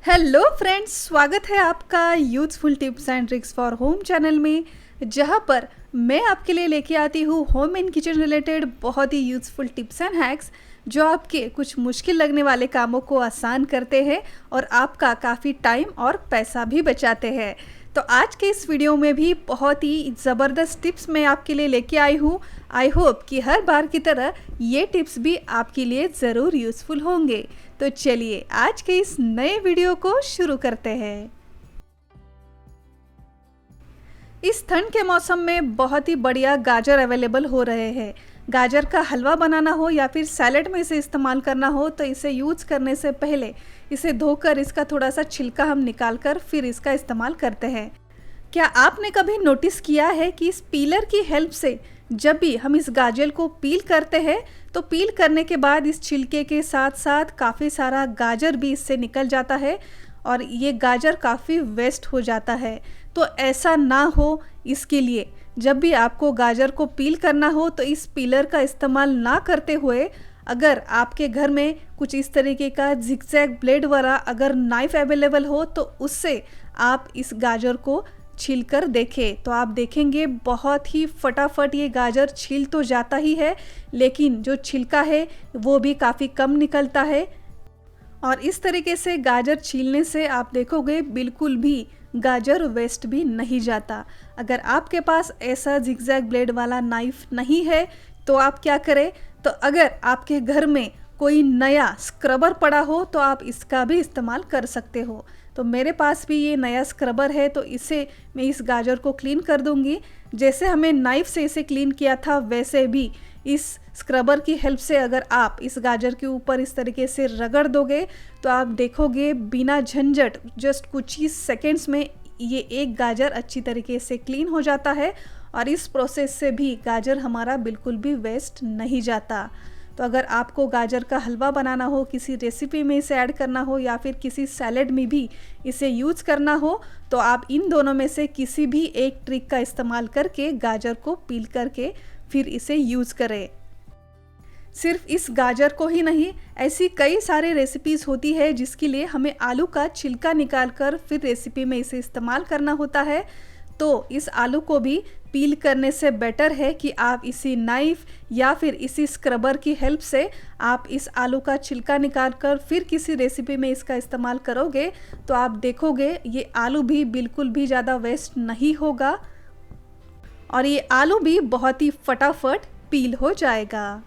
Hello friends, स्वागत है आपका useful tips and tricks for home channel में, जहां पर मैं आपके लिए लेके आती हूँ होम एंड किचन रिलेटेड बहुत ही यूज़फुल टिप्स एंड हैक्स जो आपके कुछ मुश्किल लगने वाले कामों को आसान करते हैं और आपका काफ़ी टाइम और पैसा भी बचाते हैं। तो आज के इस वीडियो में भी बहुत ही ज़बरदस्त टिप्स मैं आपके लिए लेके आई हूँ। आई होप कि हर बार की तरह ये टिप्स भी आपके लिए ज़रूर यूज़फुल होंगे। तो चलिए आज के इस नए वीडियो को शुरू करते हैं। इस ठंड के मौसम में बहुत ही बढ़िया गाजर अवेलेबल हो रहे हैं। गाजर का हलवा बनाना हो या फिर सैलेड में इसे इस्तेमाल करना हो तो इसे यूज़ करने से पहले इसे धोकर इसका थोड़ा सा छिलका हम निकाल कर फिर इसका इस्तेमाल करते हैं। क्या आपने कभी नोटिस किया है कि इस पीलर की हेल्प से जब भी हम इस गाजर को पील करते हैं तो पील करने के बाद इस छिलके के साथ साथ काफ़ी सारा गाजर भी इससे निकल जाता है और ये गाजर काफ़ी वेस्ट हो जाता है। तो ऐसा ना हो, इसके लिए जब भी आपको गाजर को पील करना हो तो इस पीलर का इस्तेमाल ना करते हुए अगर आपके घर में कुछ इस तरीके का जिगजैग ब्लेड वाला अगर नाइफ अवेलेबल हो तो उससे आप इस गाजर को छील कर देखें तो आप देखेंगे बहुत ही फटाफट ये गाजर छील तो जाता ही है, लेकिन जो छिलका है वो भी काफ़ी कम निकलता है। और इस तरीके से गाजर छीलने से आप देखोगे बिल्कुल भी गाजर वेस्ट भी नहीं जाता। अगर आपके पास ऐसा जिगजैग ब्लेड वाला नाइफ नहीं है तो आप क्या करें, तो अगर आपके घर में कोई नया स्क्रबर पड़ा हो तो आप इसका भी इस्तेमाल कर सकते हो। तो मेरे पास भी ये नया स्क्रबर है तो इसे मैं इस गाजर को क्लीन कर दूंगी। जैसे हमें नाइफ से इसे क्लीन किया था वैसे भी इस स्क्रबर की हेल्प से अगर आप इस गाजर के ऊपर इस तरीके से रगड़ दोगे तो आप देखोगे बिना झंझट जस्ट कुछ ही सेकेंड्स में ये एक गाजर अच्छी तरीके से क्लीन हो जाता है और इस प्रोसेस से भी गाजर हमारा बिल्कुल भी वेस्ट नहीं जाता। तो अगर आपको गाजर का हलवा बनाना हो, किसी रेसिपी में इसे ऐड करना हो या फिर किसी सैलेड में भी इसे यूज़ करना हो तो आप इन दोनों में से किसी भी एक ट्रिक का इस्तेमाल करके गाजर को पील करके फिर इसे यूज़ करें। सिर्फ इस गाजर को ही नहीं, ऐसी कई सारी रेसिपीज़ होती है जिसके लिए हमें आलू का छिलका निकाल कर फिर रेसिपी में इसे इस्तेमाल करना होता है। तो इस आलू को भी पील करने से बेटर है कि आप इसी नाइफ या फिर इसी स्क्रबर की हेल्प से आप इस आलू का छिलका निकाल कर फिर किसी रेसिपी में इसका इस्तेमाल करोगे तो आप देखोगे ये आलू भी बिल्कुल भी ज़्यादा वेस्ट नहीं होगा और ये आलू भी बहुत ही फटाफट पील हो जाएगा।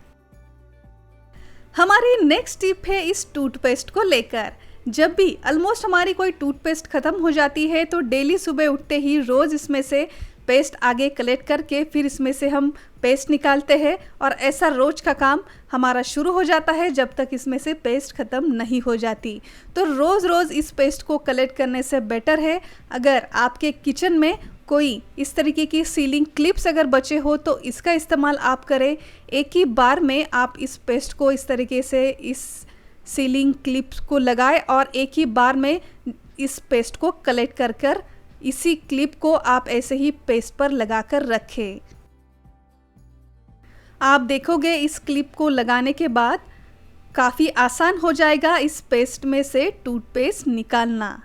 हमारी नेक्स्ट टिप है इस टूथपेस्ट को लेकर। जब भी ऑलमोस्ट हमारी कोई टूथपेस्ट ख़त्म हो जाती है तो डेली सुबह उठते ही रोज़ इसमें से पेस्ट आगे कलेक्ट करके फिर इसमें से हम पेस्ट निकालते हैं और ऐसा रोज का काम हमारा शुरू हो जाता है जब तक इसमें से पेस्ट ख़त्म नहीं हो जाती। तो रोज़ रोज़ इस पेस्ट को कलेक्ट करने से बेटर है अगर आपके किचन में कोई इस तरीके की सीलिंग क्लिप्स अगर बचे हो तो इसका इस्तेमाल आप करें। एक ही बार में आप इस पेस्ट को इस तरीके से इस सीलिंग क्लिप्स को लगाएं और एक ही बार में इस पेस्ट को कलेक्ट कर कर इसी क्लिप को आप ऐसे ही पेस्ट पर लगाकर रखें। आप देखोगे इस क्लिप को लगाने के बाद काफ़ी आसान हो जाएगा इस पेस्ट में से टूथपेस्ट निकालना।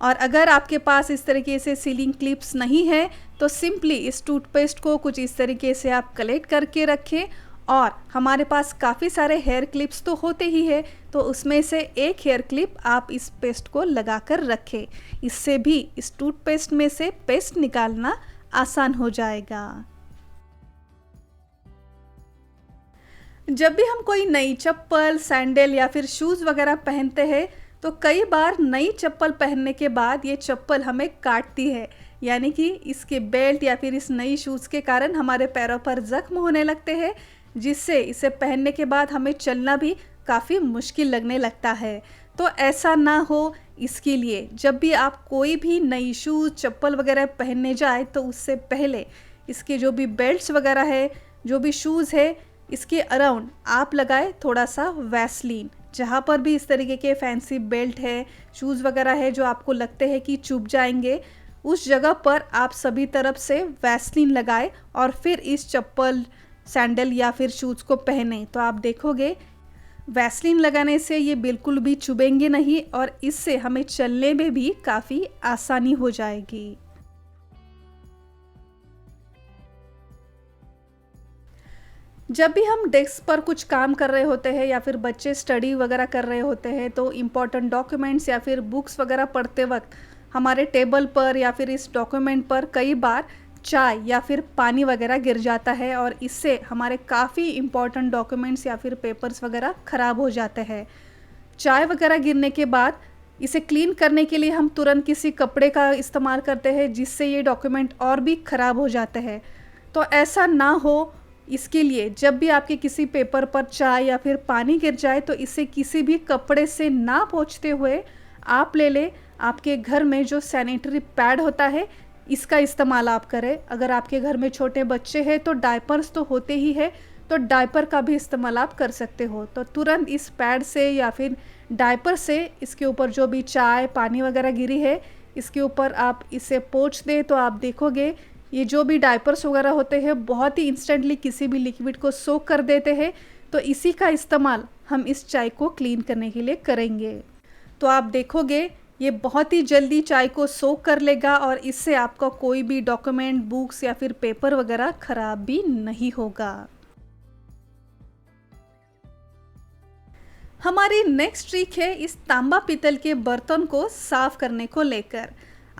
और अगर आपके पास इस तरीके से सीलिंग क्लिप्स नहीं है तो सिंपली इस टूथपेस्ट को कुछ इस तरीके से आप कलेक्ट करके रखें और हमारे पास काफ़ी सारे हेयर क्लिप्स तो होते ही है तो उसमें से एक हेयर क्लिप आप इस पेस्ट को लगा कर रखें। इससे भी इस टूथपेस्ट में से पेस्ट निकालना आसान हो जाएगा। जब भी हम कोई नई चप्पल, सैंडल या फिर शूज़ वगैरह पहनते हैं तो कई बार नई चप्पल पहनने के बाद ये चप्पल हमें काटती है, यानी कि इसके बेल्ट या फिर इस नई शूज़ के कारण हमारे पैरों पर ज़ख्म होने लगते हैं जिससे इसे पहनने के बाद हमें चलना भी काफ़ी मुश्किल लगने लगता है। तो ऐसा ना हो, इसके लिए जब भी आप कोई भी नई शूज़, चप्पल वगैरह पहनने जाए तो उससे पहले इसके जो भी बेल्ट्स वगैरह है, जो भी शूज़ है, इसके अराउंड आप लगाए थोड़ा सा वैसलीन। जहाँ पर भी इस तरीके के फैंसी बेल्ट है, शूज़ वगैरह है जो आपको लगते हैं कि चुभ जाएंगे, उस जगह पर आप सभी तरफ से वैसलीन लगाए और फिर इस चप्पल, सैंडल या फिर शूज़ को पहने तो आप देखोगे वैसलीन लगाने से ये बिल्कुल भी चुभेंगे नहीं और इससे हमें चलने में भी काफ़ी आसानी हो जाएगी। जब भी हम डेस्क पर कुछ काम कर रहे होते हैं या फिर बच्चे स्टडी वगैरह कर रहे होते हैं तो इम्पॉर्टेंट डॉक्यूमेंट्स या फिर बुक्स वगैरह पढ़ते वक्त हमारे टेबल पर या फिर इस डॉक्यूमेंट पर कई बार चाय या फिर पानी वगैरह गिर जाता है और इससे हमारे काफ़ी इम्पॉर्टेंट डॉक्यूमेंट्स या फिर पेपर्स वगैरह ख़राब हो जाते हैं। चाय वगैरह गिरने के बाद इसे क्लीन करने के लिए हम तुरंत किसी कपड़े का इस्तेमाल करते हैं जिससे ये डॉक्यूमेंट और भी ख़राब हो जाते हैं। तो ऐसा ना हो इसके लिए जब भी आपके किसी पेपर पर चाय या फिर पानी गिर जाए तो इसे किसी भी कपड़े से ना पोंछते हुए आप ले लें। आपके घर में जो सैनिटरी पैड होता है इसका इस्तेमाल आप करें। अगर आपके घर में छोटे बच्चे हैं तो डायपर्स तो होते ही है, तो डायपर का भी इस्तेमाल आप कर सकते हो। तो तुरंत इस पैड से या फिर डायपर से इसके ऊपर जो भी चाय पानी वगैरह गिरी है इसके ऊपर आप इसे पोंछ दें तो आप देखोगे ये जो भी डायपर्स वगैरह होते हैं बहुत ही इंस्टेंटली किसी भी लिक्विड को सोक कर देते हैं। तो इसी का इस्तेमाल हम इस चाय को क्लीन करने के लिए करेंगे। तो आप देखोगे ये बहुत ही जल्दी चाय को सोक कर लेगा और इससे आपका कोई भी डॉक्यूमेंट बुक्स या फिर पेपर वगैरह ख़राब भी नहीं होगा। हमारी नेक्स्ट ट्रिक है इस तांबा पीतल के बर्तन को साफ़ करने को लेकर।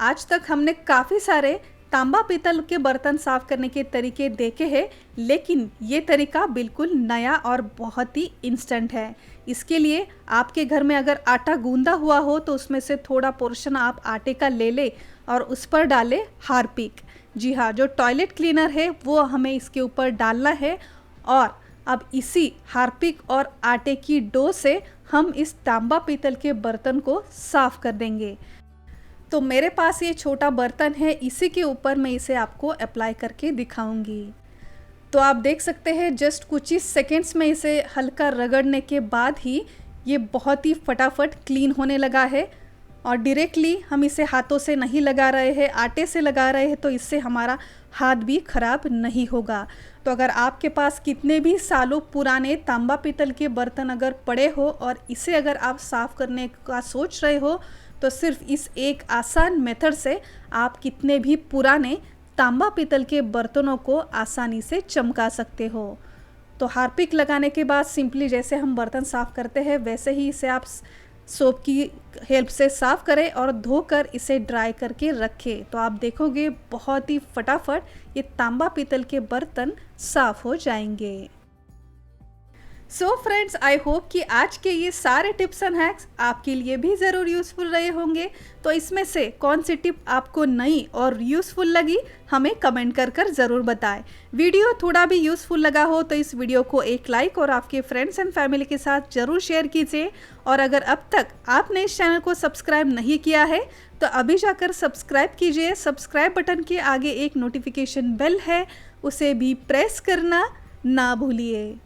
आज तक हमने काफ़ी सारे तांबा पीतल के बर्तन साफ़ करने के तरीके देखे हैं, लेकिन ये तरीका बिल्कुल नया और बहुत ही इंस्टेंट है। इसके लिए आपके घर में अगर आटा गूंदा हुआ हो तो उसमें से थोड़ा पोर्शन आप आटे का ले लें और उस पर डालें हार्पिक। जी हाँ, जो टॉयलेट क्लीनर है वो हमें इसके ऊपर डालना है और अब इसी हार्पिक और आटे की डो से हम इस तांबा पीतल के बर्तन को साफ़ कर देंगे। तो मेरे पास ये छोटा बर्तन है, इसी के ऊपर मैं इसे आपको अप्लाई करके दिखाऊंगी। तो आप देख सकते हैं जस्ट कुछ ही सेकेंड्स में इसे हल्का रगड़ने के बाद ही ये बहुत ही फटाफट क्लीन होने लगा है और डायरेक्टली हम इसे हाथों से नहीं लगा रहे हैं, आटे से लगा रहे हैं, तो इससे हमारा हाथ भी ख़राब नहीं होगा। तो अगर आपके पास कितने भी सालों पुराने तांबा पीतल के बर्तन अगर पड़े हो और इसे अगर आप साफ़ करने का सोच रहे हो तो सिर्फ इस एक आसान मेथड से आप कितने भी पुराने तांबा पीतल के बर्तनों को आसानी से चमका सकते हो। तो हार्पिक लगाने के बाद सिंपली जैसे हम बर्तन साफ़ करते हैं वैसे ही इसे आप सोप की हेल्प से साफ़ करें और धोकर इसे ड्राई करके रखें। तो आप देखोगे बहुत ही फटाफट ये तांबा पीतल के बर्तन साफ़ हो जाएंगे। सो फ्रेंड्स, आई होप कि आज के ये सारे टिप्स एंड हैक्स आपके लिए भी ज़रूर यूज़फुल रहे होंगे। तो इसमें से कौन सी टिप आपको नई और यूज़फुल लगी हमें कमेंट कर ज़रूर बताएं। वीडियो थोड़ा भी यूज़फुल लगा हो तो इस वीडियो को एक लाइक और आपके फ्रेंड्स एंड फैमिली के साथ ज़रूर शेयर कीजिए। और अगर अब तक आपने इस चैनल को सब्सक्राइब नहीं किया है तो अभी जाकर सब्सक्राइब कीजिए। सब्सक्राइब बटन के आगे एक नोटिफिकेशन बेल है, उसे भी प्रेस करना ना भूलिए।